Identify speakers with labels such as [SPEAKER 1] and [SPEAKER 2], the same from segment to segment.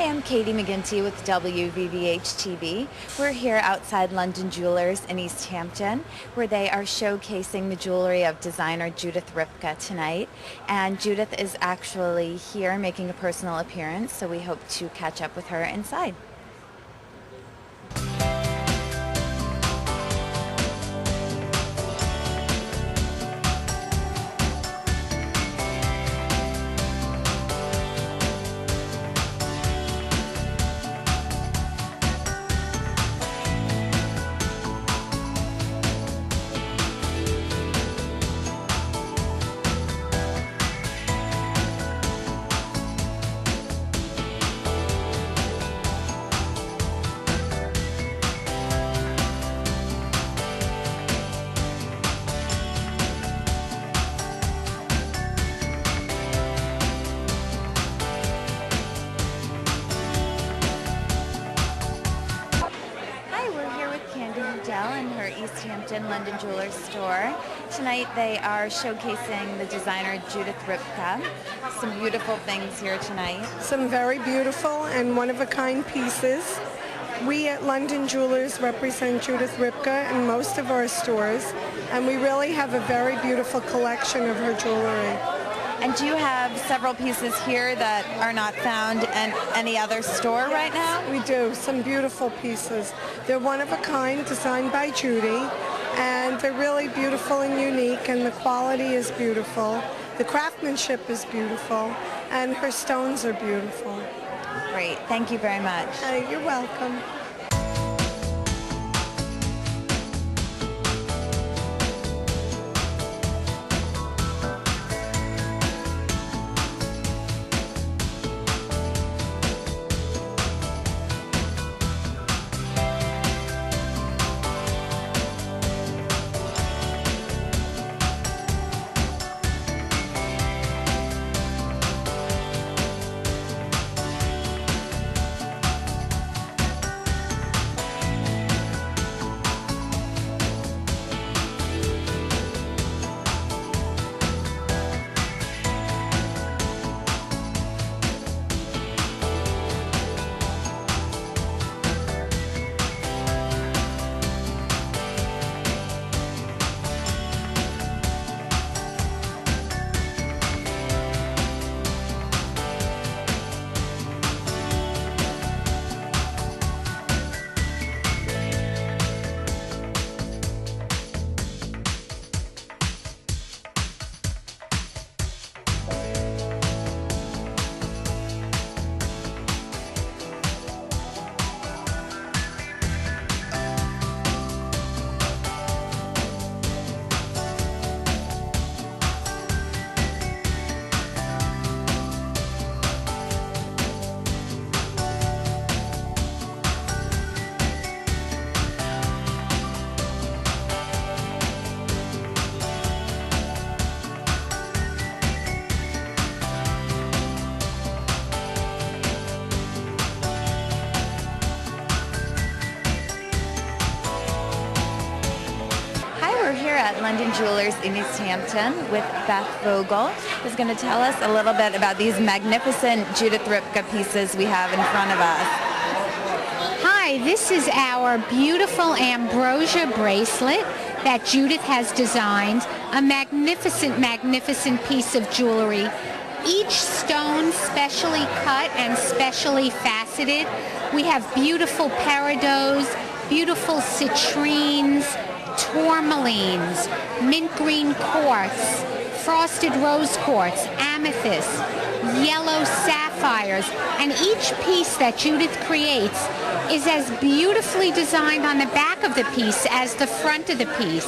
[SPEAKER 1] Hi, I'm Katie McGinty with WVVHTV. We're here outside London Jewelers in East Hampton, where they are showcasing the jewelry of designer Judith Ripka tonight. And Judith is actually here making a personal appearance, so we hope to catch up with her inside. In her East Hampton London Jewelers store. Tonight they are showcasing the designer Judith Ripka. Some beautiful things here tonight.
[SPEAKER 2] Some very beautiful and one-of-a-kind pieces. We at London Jewelers represent Judith Ripka in most of our stores, and we really have a very beautiful collection of her jewelry.
[SPEAKER 1] And do you have several pieces here that are not found in any other store right now?
[SPEAKER 2] We do. Some beautiful pieces. They're one of a kind, designed by Judy, and they're really beautiful and unique, and the quality is beautiful. The craftsmanship is beautiful, and her stones are beautiful.
[SPEAKER 1] Great. Thank you very much.
[SPEAKER 2] You're welcome.
[SPEAKER 1] At London Jewelers in East Hampton with Beth Vogel, who's going to tell us a little bit about these magnificent Judith Ripka pieces we have in front of us.
[SPEAKER 3] Hi, this is our beautiful Ambrosia bracelet that Judith has designed. A magnificent, magnificent piece of jewelry. Each stone specially cut and specially faceted. We have beautiful peridots, beautiful citrines, tourmalines, mint green quartz, frosted rose quartz, amethyst, yellow sapphires, and each piece that Judith creates is as beautifully designed on the back of the piece as the front of the piece.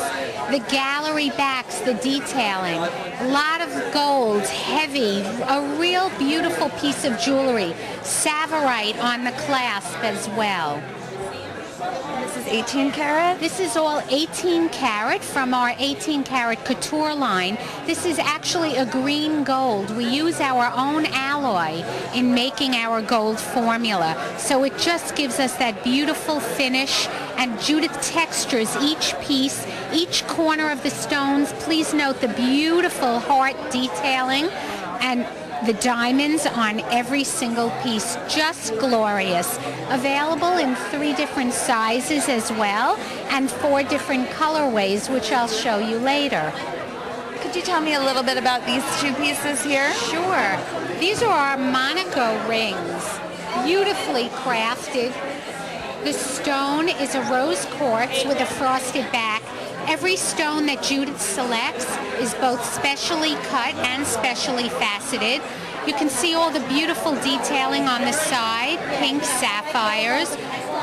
[SPEAKER 3] The gallery backs, the detailing, a lot of gold, heavy, a real beautiful piece of jewelry, Savorite on the clasp as well.
[SPEAKER 1] This is 18 karat?
[SPEAKER 3] This is all 18 karat from our 18 karat couture line. This is actually a green gold. We use our own alloy in making our gold formula. So it just gives us that beautiful finish, and Judith textures each piece, each corner of the stones. Please note the beautiful heart detailing, and The diamonds on every single piece, just glorious. Available in 3 different sizes as well, and 4 different colorways, which I'll show you later.
[SPEAKER 1] Could you tell me a little bit about these 2 pieces here?
[SPEAKER 3] Sure. These are our Monaco rings, beautifully crafted. The stone is a rose quartz with a frosted back. Every stone that Judith selects is both specially cut and specially faceted. You can see all the beautiful detailing on the side, pink sapphires,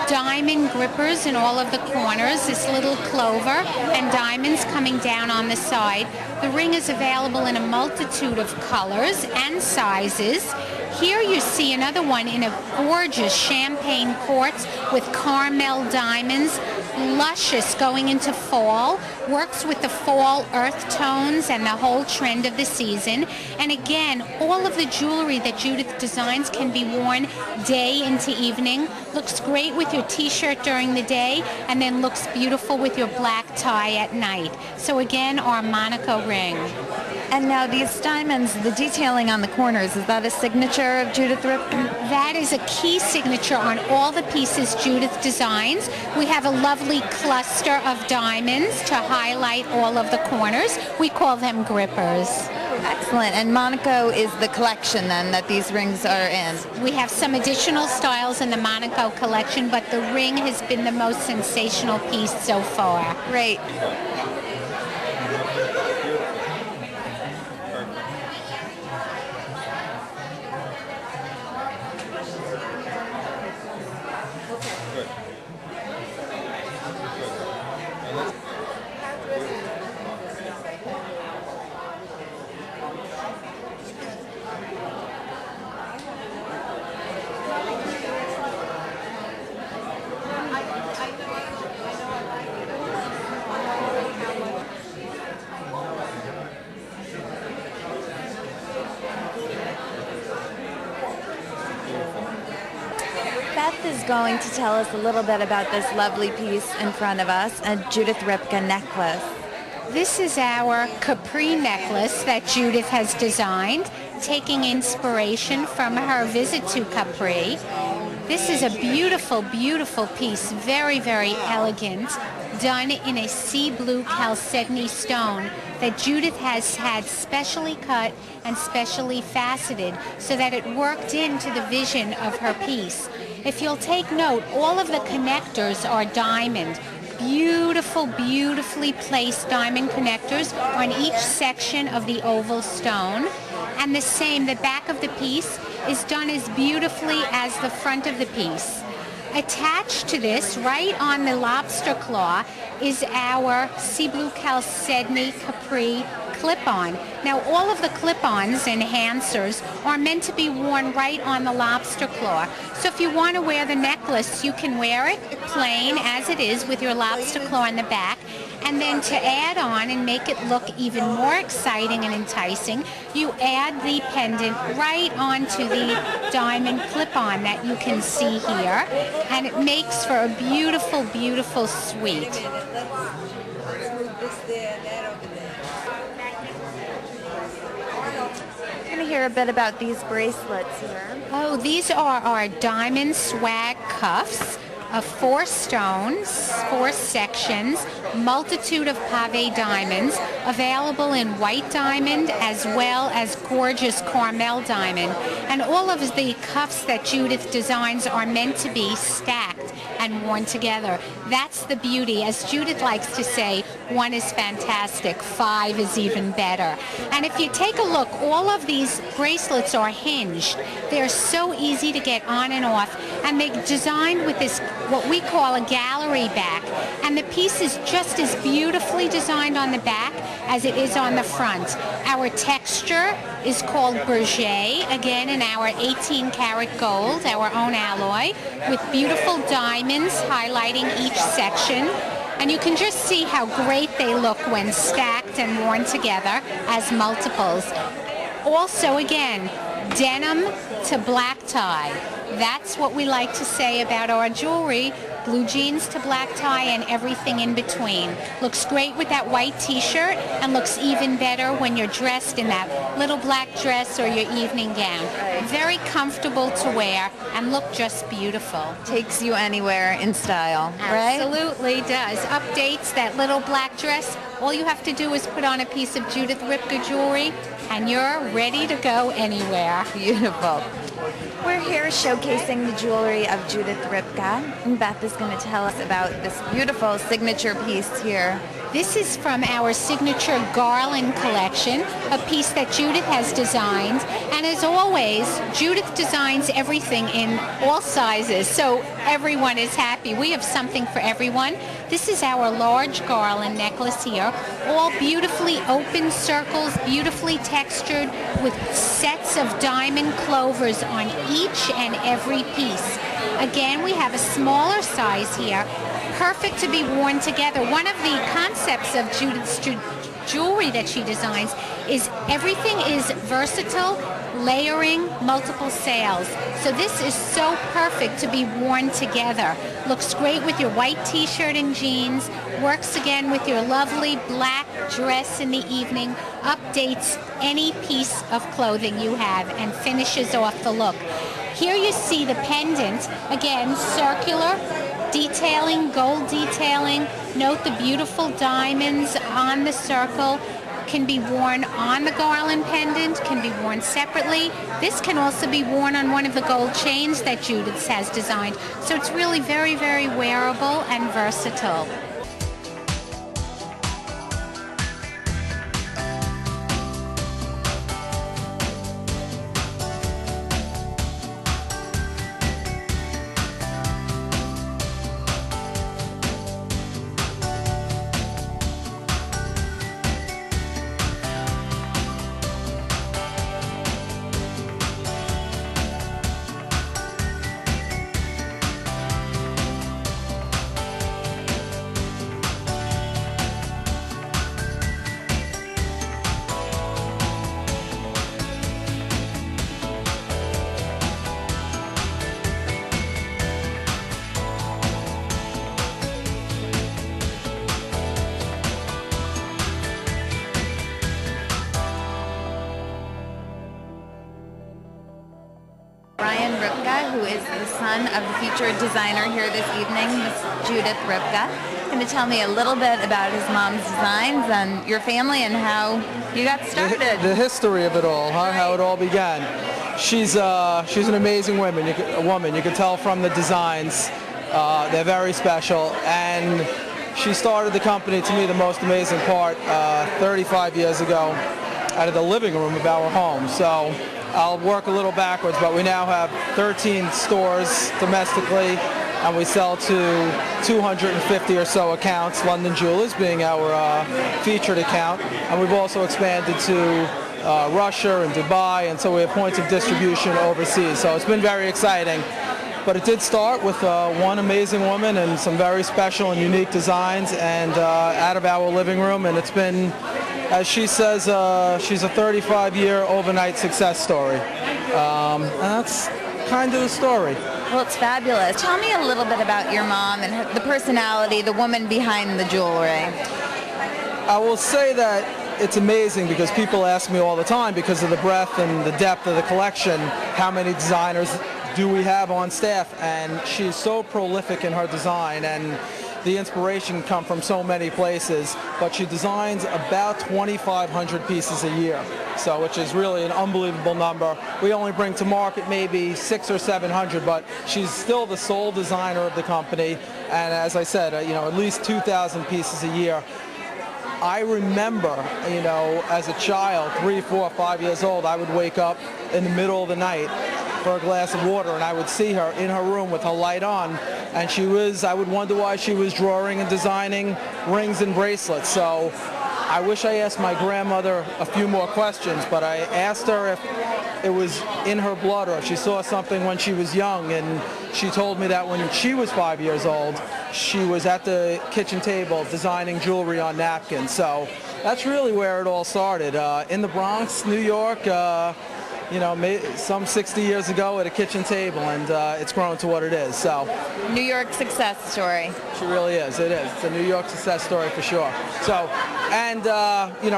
[SPEAKER 3] diamond grippers in all of the corners, this little clover, and diamonds coming down on the side. The ring is available in a multitude of colors and sizes. Here you see another one in a gorgeous champagne quartz with caramel diamonds, luscious going into fall, works with the fall earth tones and the whole trend of the season. And again, all of the jewelry that Judith designs can be worn day into evening. Looks great with your t-shirt during the day, and then looks beautiful with your black tie at night. So again, our Monaco ring.
[SPEAKER 1] And now these diamonds, the detailing on the corners, is that a signature of Judith Ripka?
[SPEAKER 3] That is a key signature on all the pieces Judith designs. We have a lovely cluster of diamonds to highlight all of the corners. We call them grippers.
[SPEAKER 1] Excellent. And Monaco is the collection then that these rings are in?
[SPEAKER 3] We have some additional styles in the Monaco collection, but the ring has been the most sensational piece so far.
[SPEAKER 1] Great. Beth is going to tell us a little bit about this lovely piece in front of us, a Judith Ripka necklace.
[SPEAKER 3] This is our Capri necklace that Judith has designed, taking inspiration from her visit to Capri. This is a beautiful, beautiful piece, very, very elegant, done in a sea blue chalcedony stone that Judith has had specially cut and specially faceted so that it worked into the vision of her piece. If you'll take note, all of the connectors are diamond. Beautiful, beautifully placed diamond connectors on each section of the oval stone. And the same, the back of the piece is done as beautifully as the front of the piece. Attached to this, right on the lobster claw, is our sea blue chalcedony Capri clip-on. Now, all of the clip-ons, enhancers, are meant to be worn right on the lobster claw. So if you want to wear the necklace, you can wear it plain as it is with your lobster claw in the back. And then to add on and make it look even more exciting and enticing, you add the pendant right onto the diamond clip-on that you can see here. And it makes for a beautiful, beautiful suite.
[SPEAKER 1] We're going to hear a bit about these bracelets here.
[SPEAKER 3] Oh, these are our diamond swag cuffs of 4 stones, 4 sections, multitude of pave diamonds, available in white diamond as well as gorgeous caramel diamond. And all of the cuffs that Judith designs are meant to be stacked and worn together. That's the beauty. As Judith likes to say, 1 is fantastic, 5 is even better. And if you take a look, all of these bracelets are hinged. They're so easy to get on and off, and they're designed with this, what we call a gallery back. And the piece is just as beautifully designed on the back as it is on the front. Our texture is called Berger, again in our 18 karat gold, our own alloy, with beautiful diamonds highlighting each section. And you can just see how great they look when stacked and worn together as multiples. Also, again, denim to black tie. That's what we like to say about our jewelry. blue jeans to black tie, and everything in between. Looks great with that white t-shirt and looks even better when you're dressed in that little black dress or your evening gown. Very comfortable to wear and look just beautiful.
[SPEAKER 1] Takes you anywhere in style, right?
[SPEAKER 3] Absolutely does. Updates that little black dress. All you have to do is put on a piece of Judith Ripka jewelry and you're ready to go anywhere.
[SPEAKER 1] Beautiful. We're here showcasing the jewelry of Judith Ripka, and Beth is going to tell us about this beautiful signature piece here.
[SPEAKER 3] This is from our signature Garland collection, a piece that Judith has designed. And as always, Judith designs everything in all sizes, so everyone is happy. We have something for everyone. This is our large Garland necklace here, all beautifully open circles, beautifully textured, with sets of diamond clovers on each and every piece. Again, we have a smaller size here, perfect to be worn together. One of the concepts of Judith's jewelry that she designs is everything is versatile, layering, multiple sails. So this is so perfect to be worn together. Looks great with your white t-shirt and jeans, works again with your lovely black dress in the evening, updates any piece of clothing you have and finishes off the look. Here you see the pendant, again, circular, detailing, gold detailing. Note the beautiful diamonds on the circle. Can be worn on the Garland pendant, can be worn separately. This can also be worn on one of the gold chains that Judith has designed. So it's really very, very wearable and versatile.
[SPEAKER 1] Ripka, who is the son of the featured designer here this evening, Miss Judith Ripka, going to tell me a little bit about his mom's designs and your family and how you got started.
[SPEAKER 4] The history of it all, huh? How it all began. She's an amazing woman. You can tell from the designs. They're very special, and she started the company, to me, the most amazing part, 35 years ago, out of the living room of our home. So I'll work a little backwards, but we now have 13 stores domestically, and we sell to 250 or so accounts, London Jewelers being our featured account. And we've also expanded to Russia and Dubai, and so we have points of distribution overseas. So it's been very exciting. But it did start with one amazing woman and some very special and unique designs, and out of our living room, and it's been, as she says, she's a 35-year overnight success story. And that's kind of the story.
[SPEAKER 1] Well, it's fabulous. Tell me a little bit about your mom and the personality, the woman behind the jewelry.
[SPEAKER 4] I will say that it's amazing because people ask me all the time, because of the breadth and the depth of the collection, how many designers do we have on staff, and she's so prolific in her design, and the inspiration come from so many places, but she designs about 2,500 pieces a year, so which is really an unbelievable number. We only bring to market maybe 600 or 700, but she's still the sole designer of the company, and as I said, at least 2,000 pieces a year. I remember, as a child, 3, 4, 5 years old, I would wake up in the middle of the night for a glass of water, and I would see her in her room with her light on, and I would wonder why she was drawing and designing rings and bracelets. So I wish I asked my grandmother a few more questions, but I asked her if it was in her blood or if she saw something when she was young, and she told me that when she was 5 years old, she was at the kitchen table designing jewelry on napkins. So that's really where it all started. In the Bronx, New York, some 60 years ago at a kitchen table, and it's grown to what it is. So,
[SPEAKER 1] New York success story.
[SPEAKER 4] She really is. It is. It's a New York success story for sure. So, and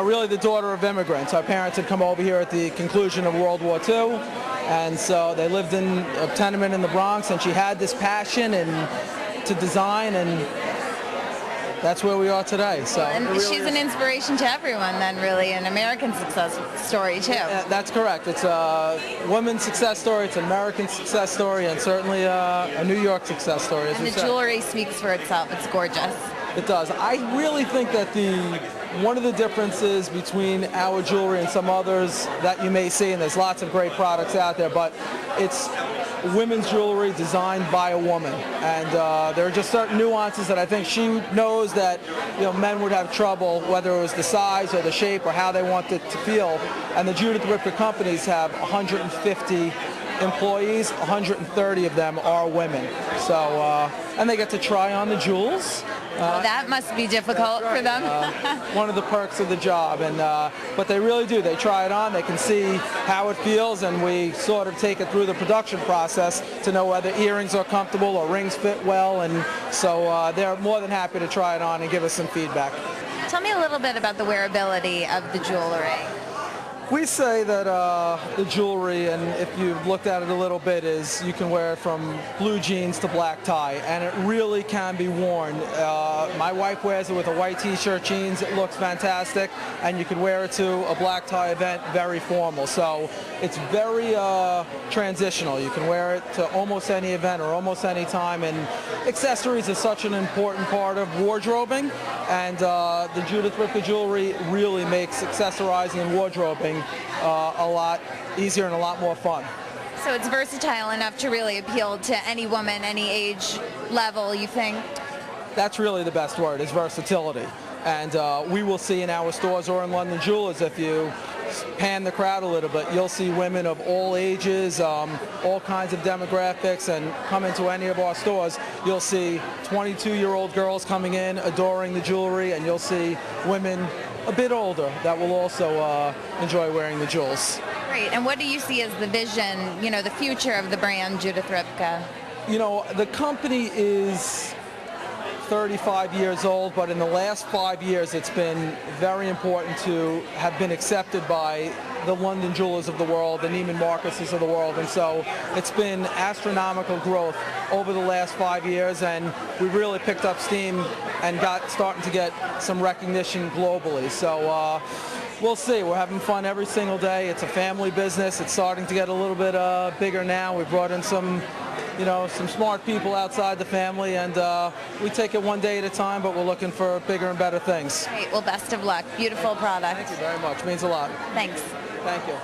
[SPEAKER 4] really the daughter of immigrants. Our parents had come over here at the conclusion of World War II, and so they lived in a tenement in the Bronx, and she had this passion to design, and that's where we are today. So,
[SPEAKER 1] and
[SPEAKER 4] really
[SPEAKER 1] she's an inspiration to everyone then, really, an American success story too.
[SPEAKER 4] Yeah, that's correct. It's a women's success story, it's an American success story, and certainly a New York success story, as
[SPEAKER 1] And
[SPEAKER 4] we
[SPEAKER 1] the
[SPEAKER 4] said.
[SPEAKER 1] jewelry speaks for itself. It's gorgeous.
[SPEAKER 4] It does. I really think that one of the differences between our jewelry and some others that you may see, and there's lots of great products out there, but it's women's jewelry designed by a woman, and there are just certain nuances that I think she knows that men would have trouble, whether it was the size or the shape or how they want it to feel. And the Judith Ripka companies have 150 employees, 130 of them are women. So, and they get to try on the jewels.
[SPEAKER 1] That must be difficult for them.
[SPEAKER 4] One of the perks of the job, but they really do. They try it on, they can see how it feels, and we sort of take it through the production process to know whether earrings are comfortable or rings fit well, and so they're more than happy to try it on and give us some feedback.
[SPEAKER 1] Tell me a little bit about the wearability of the jewelry.
[SPEAKER 4] We say that the jewelry, and if you've looked at it a little bit, is you can wear it from blue jeans to black tie, and it really can be worn. My wife wears it with a white t-shirt, jeans. It looks fantastic, and you can wear it to a black tie event, very formal. So it's very transitional. You can wear it to almost any event or almost any time, and accessories is such an important part of wardrobing, and the Judith Ripka jewelry really makes accessorizing and wardrobing a lot easier and a lot more fun.
[SPEAKER 1] So it's versatile enough to really appeal to any woman, any age level, you think?
[SPEAKER 4] That's really the best word, is versatility. And we will see in our stores or in London Jewelers, if you pan the crowd a little bit, you'll see women of all ages, all kinds of demographics, and come into any of our stores, you'll see 22-year-old girls coming in adoring the jewelry, and you'll see women a bit older that will also enjoy wearing the jewels.
[SPEAKER 1] Great. And what do you see as the vision, the future of the brand Judith Ripka?
[SPEAKER 4] The company is 35 years old, but in the last 5 years it's been very important to have been accepted by the London Jewelers of the world, the Neiman Marcuses of the world, and so it's been astronomical growth over the last 5 years, and we've really picked up steam and starting to get some recognition globally. So we'll see. We're having fun every single day. It's a family business. It's starting to get a little bit bigger now. We've brought in some smart people outside the family, and we take it one day at a time, but we're looking for bigger and better things.
[SPEAKER 1] Great. Well, best of luck. Beautiful product.
[SPEAKER 4] Thank you very much. Means a lot.
[SPEAKER 1] Thanks.
[SPEAKER 4] Thank you.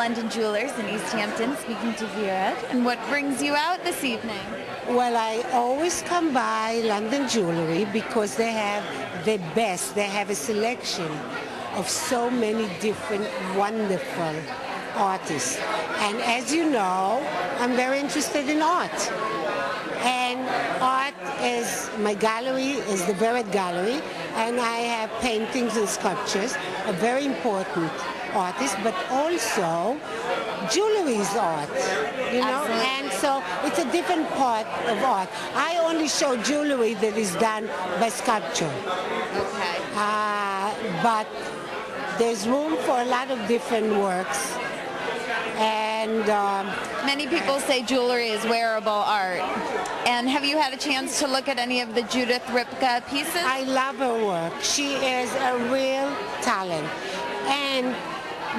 [SPEAKER 1] London Jewelers in East Hampton, speaking to Vera. And what brings you out this evening?
[SPEAKER 5] Well, I always come by London Jewelry because they have the best. They have a selection of so many different wonderful artists. And as you know, I'm very interested in art. And art is, my gallery is the Barrett Gallery, And I have paintings and sculptures, a very important artist, but also jewelry is art, you know?
[SPEAKER 1] Absolutely.
[SPEAKER 5] And so it's a different part of art. I only show jewelry that is done by sculpture.
[SPEAKER 1] Okay.
[SPEAKER 5] But there's room for a lot of different works. And
[SPEAKER 1] Many people say jewelry is wearable art. And have you had a chance to look at any of the Judith Ripka pieces?
[SPEAKER 5] I love her work. She is a real talent. And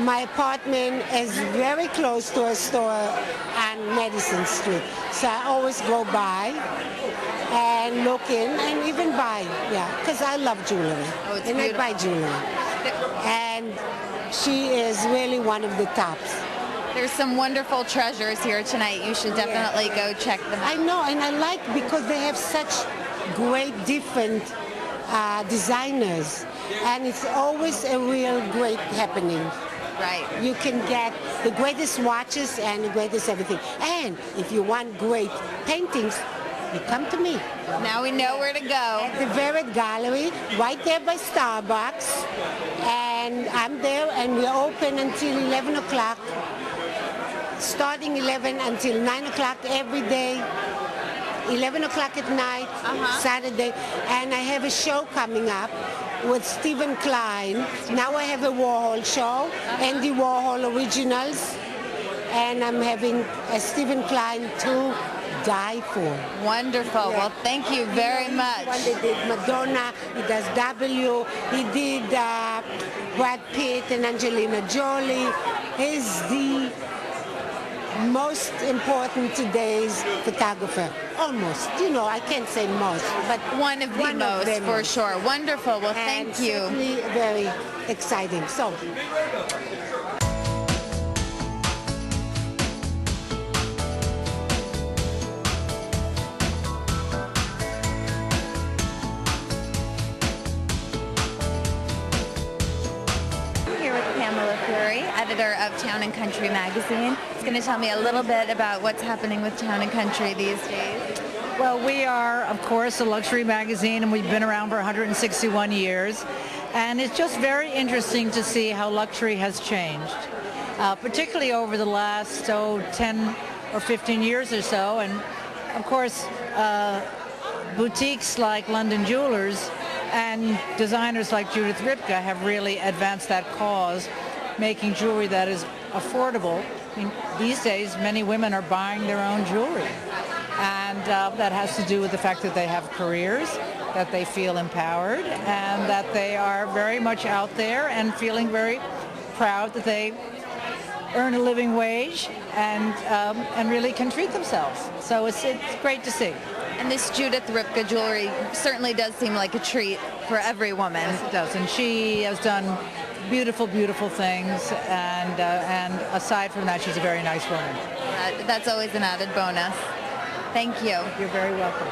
[SPEAKER 5] my apartment is very close to a store on Madison Street. So I always go by and look in and even buy, because I love jewelry.
[SPEAKER 1] Oh, it's
[SPEAKER 5] and
[SPEAKER 1] beautiful.
[SPEAKER 5] I buy jewelry. And she is really one of the tops.
[SPEAKER 1] There's some wonderful treasures here tonight. You should definitely go check them out.
[SPEAKER 5] I know, and I like because they have such great different designers. And it's always a real great happening.
[SPEAKER 1] Right.
[SPEAKER 5] You can get the greatest watches and the greatest everything. And if you want great paintings, you come to me.
[SPEAKER 1] Now we know where to go.
[SPEAKER 5] At the Verret Gallery, right there by Starbucks. And I'm there, and we're open until 11 o'clock. Starting 11 until 9 o'clock every day. 11 o'clock at night, Saturday. And I have a show coming up with Stephen Klein. Now I have a Warhol show, Andy Warhol Originals. And I'm having a Stephen Klein to die for.
[SPEAKER 1] Wonderful. Well, thank you very much.
[SPEAKER 5] One that did Madonna, he does W, he did Brad Pitt and Angelina Jolie. He's the most important today's photographer. Almost. You know, I can't say most, but
[SPEAKER 1] One of the most,
[SPEAKER 5] them.
[SPEAKER 1] for sure. Wonderful. Well,
[SPEAKER 5] And
[SPEAKER 1] thank you.
[SPEAKER 5] certainly very exciting. So.
[SPEAKER 1] Editor of Town and Country magazine. He's going to tell me a little bit about what's happening with Town and Country these days.
[SPEAKER 6] Well, we are, of course, a luxury magazine, and we've been around for 161 years. And it's just very interesting to see how luxury has changed, particularly over the last 10 or 15 years or so. And, of course, boutiques like London Jewelers and designers like Judith Ripka have really advanced that cause, making jewelry that is affordable. I mean, these days, many women are buying their own jewelry. And that has to do with the fact that they have careers, that they feel empowered, and that they are very much out there and feeling very proud that they earn a living wage and really can treat themselves. So it's great to see.
[SPEAKER 1] And this Judith Ripka jewelry certainly does seem like a treat for every woman.
[SPEAKER 6] Yes, it does. And she has done beautiful, beautiful things. And aside from that, she's a very nice woman.
[SPEAKER 1] That's always an added bonus. Thank you.
[SPEAKER 6] You're very welcome.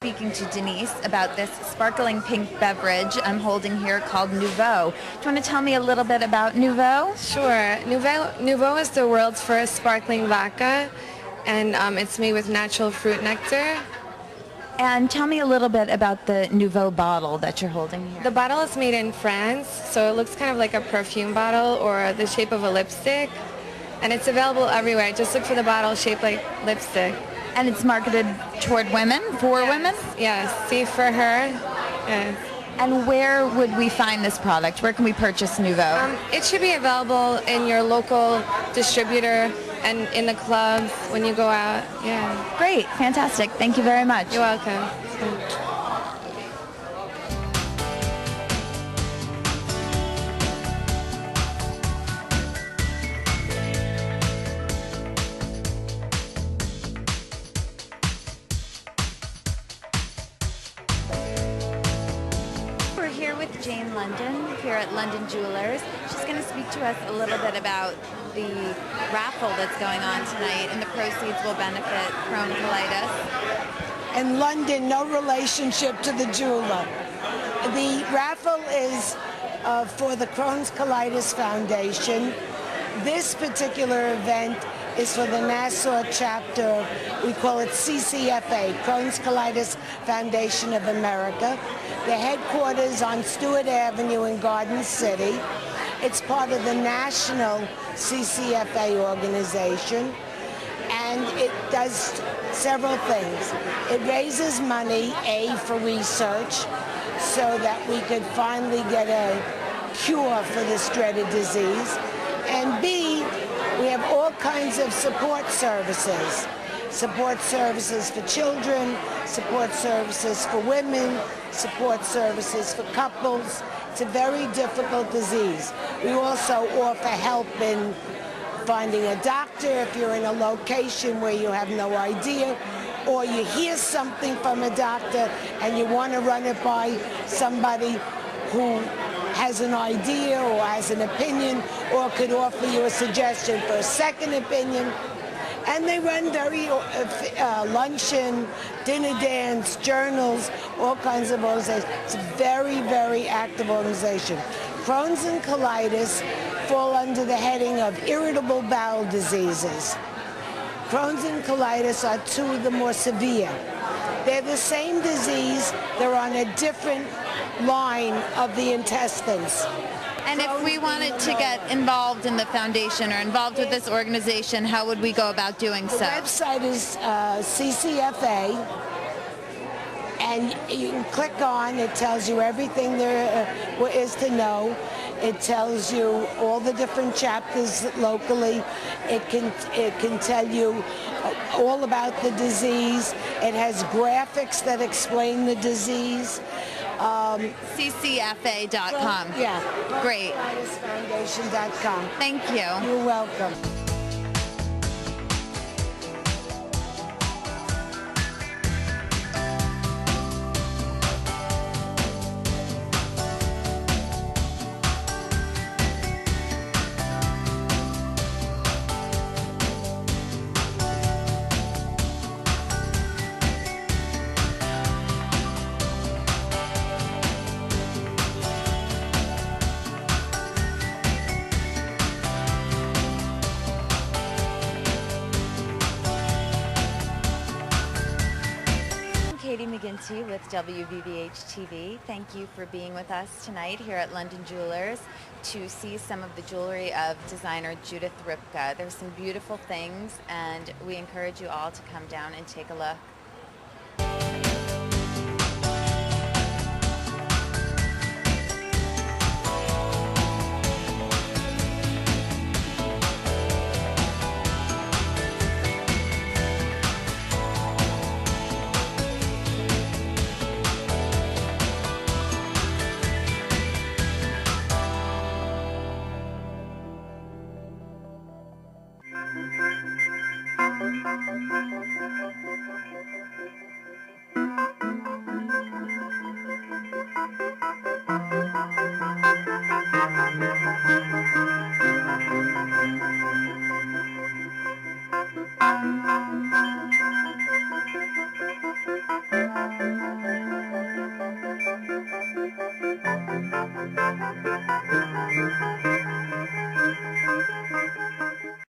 [SPEAKER 1] Speaking to Denise about this sparkling pink beverage I'm holding here called Nuvo. Do you want to tell me a little bit about Nuvo?
[SPEAKER 7] Sure. Nuvo is the world's first sparkling vodka, and it's made with natural fruit nectar.
[SPEAKER 1] And tell me a little bit about the Nuvo bottle that you're holding here.
[SPEAKER 7] The bottle is made in France, so it looks kind of like a perfume bottle or the shape of a lipstick, and it's available everywhere. Just look for the bottle shaped like lipstick.
[SPEAKER 1] And it's marketed toward women, for women?
[SPEAKER 7] Yes, safe for her. Yes.
[SPEAKER 1] And where would we find this product? Where can we purchase Nuvo?
[SPEAKER 7] It should be available in your local distributor and in the clubs when you go out. Yeah.
[SPEAKER 1] Great, fantastic. Thank you very much.
[SPEAKER 7] You're welcome.
[SPEAKER 1] London, here at London Jewelers. She's going to speak to us a little bit about the raffle that's going on tonight, and the proceeds will benefit Crohn's colitis.
[SPEAKER 8] In London, no relationship to the jeweler. The raffle is for the Crohn's Colitis Foundation. This particular event is for the Nassau chapter. We call it CCFA, Crohn's Colitis Foundation of America. The headquarters on Stewart Avenue in Garden City. It's part of the national CCFA organization, and it does several things. It raises money, A, for research, so that we could finally get a cure for this dreaded disease, and B, we have all kinds of support services. Support services for children, support services for women, support services for couples. It's a very difficult disease. We also offer help in finding a doctor if you're in a location where you have no idea, or you hear something from a doctor and you want to run it by somebody who has an idea or has an opinion or could offer you a suggestion for a second opinion. And they run very luncheon, dinner dance, journals, all kinds of organizations. It's a very, very active organization. Crohn's and colitis fall under the heading of irritable bowel diseases. Crohn's and colitis are two of the more severe. They're the same disease, they're on a different line of the intestines.
[SPEAKER 1] And if we wanted to get involved in the foundation or involved with this organization, how would we go about doing so?
[SPEAKER 8] The website is CCFA, and you can click on, it tells you everything there is to know. It tells you all the different chapters locally. It can tell you all about the disease. It has graphics that explain the disease.
[SPEAKER 1] CCFA.com.
[SPEAKER 8] Yeah.
[SPEAKER 1] Great.
[SPEAKER 8] Foundation.com.
[SPEAKER 1] Thank you.
[SPEAKER 8] You're welcome.
[SPEAKER 1] McGinty with WVVHTV. Thank you for being with us tonight here at London Jewelers to see some of the jewelry of designer Judith Ripka. There's some beautiful things, and we encourage you all to come down and take a look.